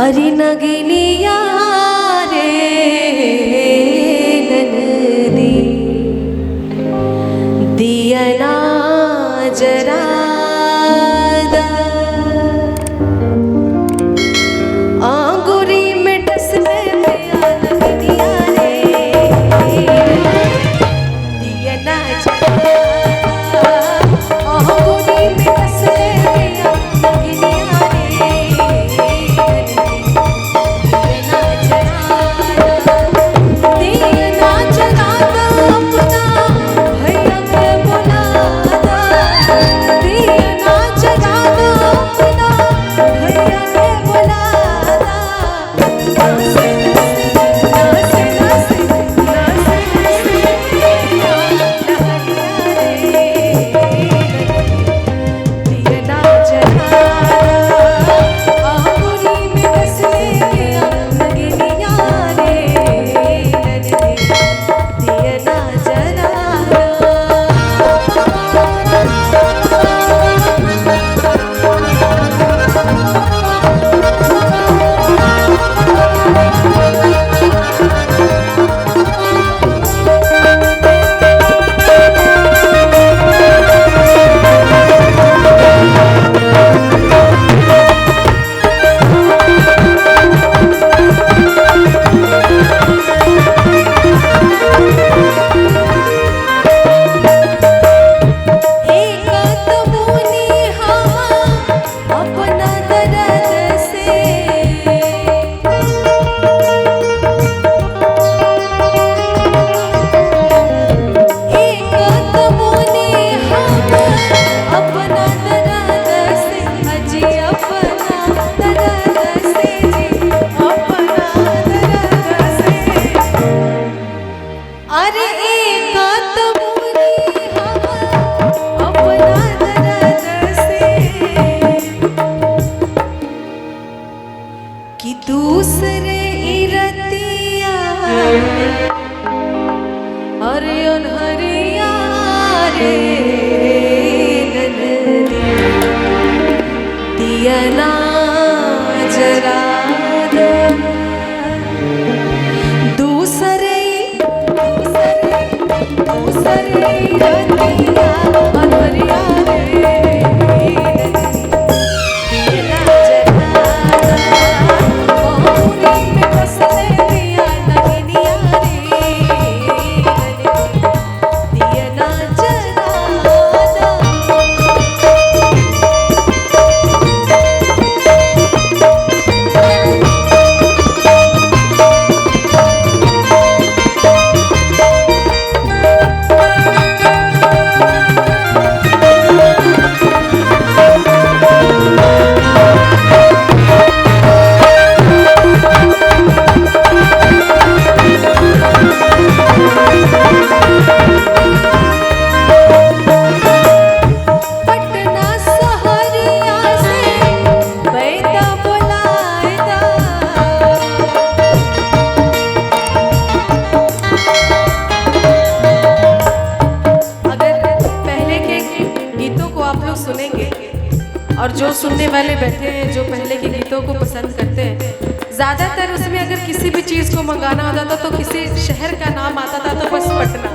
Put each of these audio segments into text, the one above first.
अरे नगनिया रे ननदी दिया ना जरा आंगुरी में डसने में नगनिया रे दिया ना जरा आंगुरी में डसने में नगनिया रे दूसरे इरतिया अरे अनहरिया रे ननदी दिया ना जरा दूसरे इरतिया अनहरिया रे और जो सुनने वाले बैठे हैं जो पहले के गीतों को पसंद करते हैं, ज़्यादातर उसमें अगर किसी भी चीज़ को मंगाना होता था तो किसी शहर का नाम आता था तो बस पटना।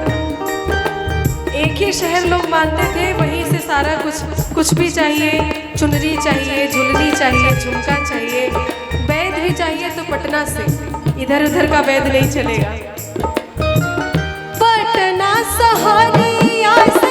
एक ही शहर लोग मानते थे, वहीं से सारा कुछ भी चाहिए, चुनरी चाहिए, झुलनी चाहिए, झुमका चाहिए, वैद भी चाहिए तो पटना से, इधर उधर का वैद नहीं चलेगा। पटना सहरिया से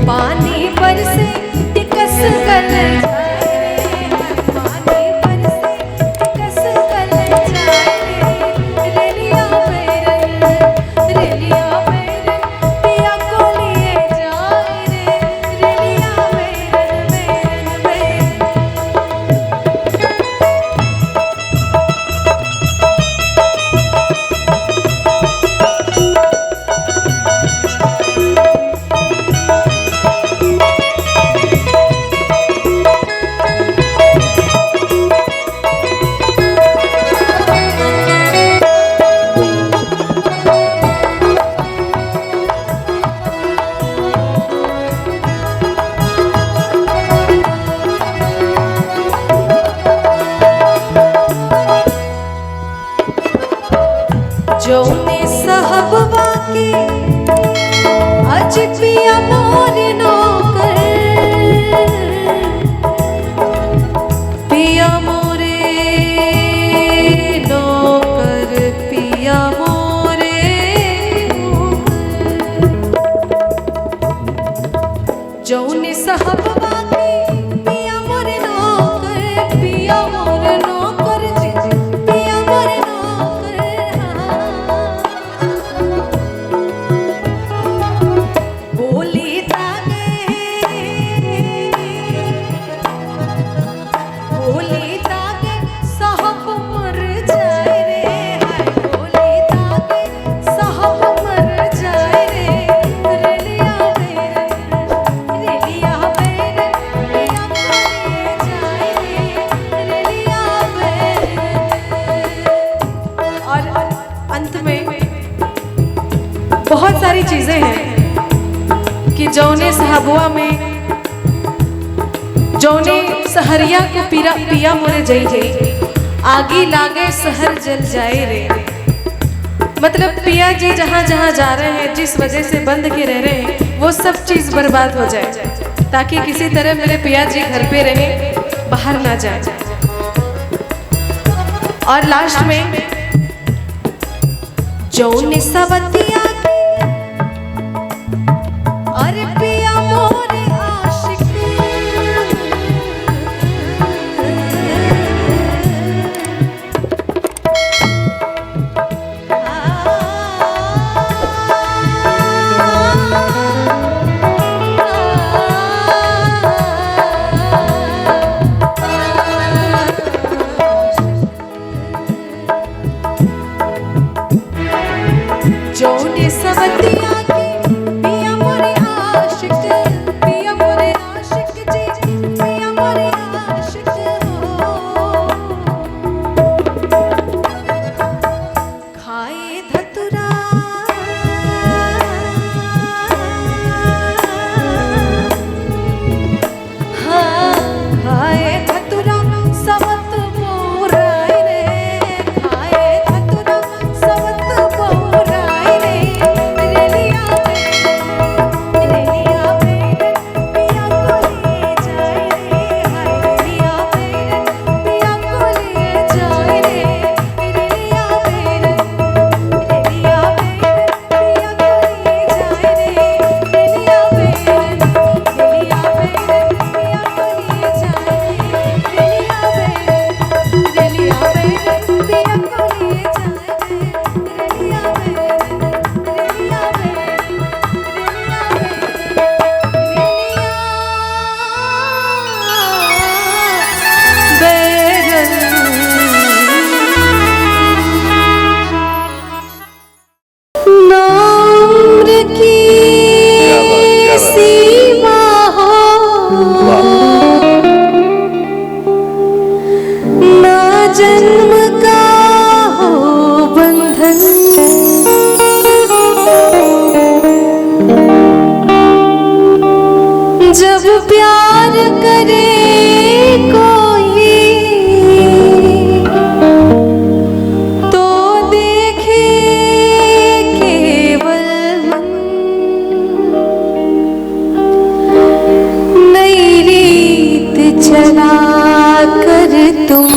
पानी बरसे टिकस कल जाए, पानी बरसे टिकस कल जाए, रेलिया बैरन पिया को लिए जाए रे, रेलिया बैरन बैरन। जौने साहबवा के अज पिया मोर नौकर, पिया मोरे नौकर, पिया मोरे जौने साहबवा के पिया मोर नौकर, पिया मोर नौकर जी, पिया मोर नौकर। बोली तागे साहब मर जाए रे, हाय बोली तागे साहब मर जाए रे, रेलिया बैरन पिया को ले जाए रे, रेलिया बैरन। और अंत में बहुत सारी चीजें हैं कि जौने साहबुआ में जौने सहरिया को पिया मोरे जई, आगी लागे सहर जल जाए रे। मतलब पिया जी जहाँ जहाँ जा रहे हैं, जिस वजह से बंद के रह रहे हैं, वो सब चीज बर्बाद हो जाए, ताकि किसी तरह मेरे पिया जी घर पे रहे, बाहर ना जाए। और लास्ट में जौने सवतिया अरे पिया मोरे आशिक, जौने सवतिया पिया मोरे आशिक, पिया मोरे आशिक जी, पिया मोरे आशिक हो। खाए धतुरा हाँ, खाए धतुरा सवत मोराय रे, खाए धतुरा सवत मोराय रे, रेलिया बैरन पिया को ले जाए रे, हाय रेलिया बैरन पिया को ले जाए रे, रेलिया बैरन पिया को ले जाए रे, रेलिया बैरन पिया को ले जाए रे, रेलिया बैरन पिया को ले जाए नूर की सीमा हो ना जन्म का हो बंधन, जब प्यार करे कोई तो देखे केवल मन, नई रीत चला कर तुम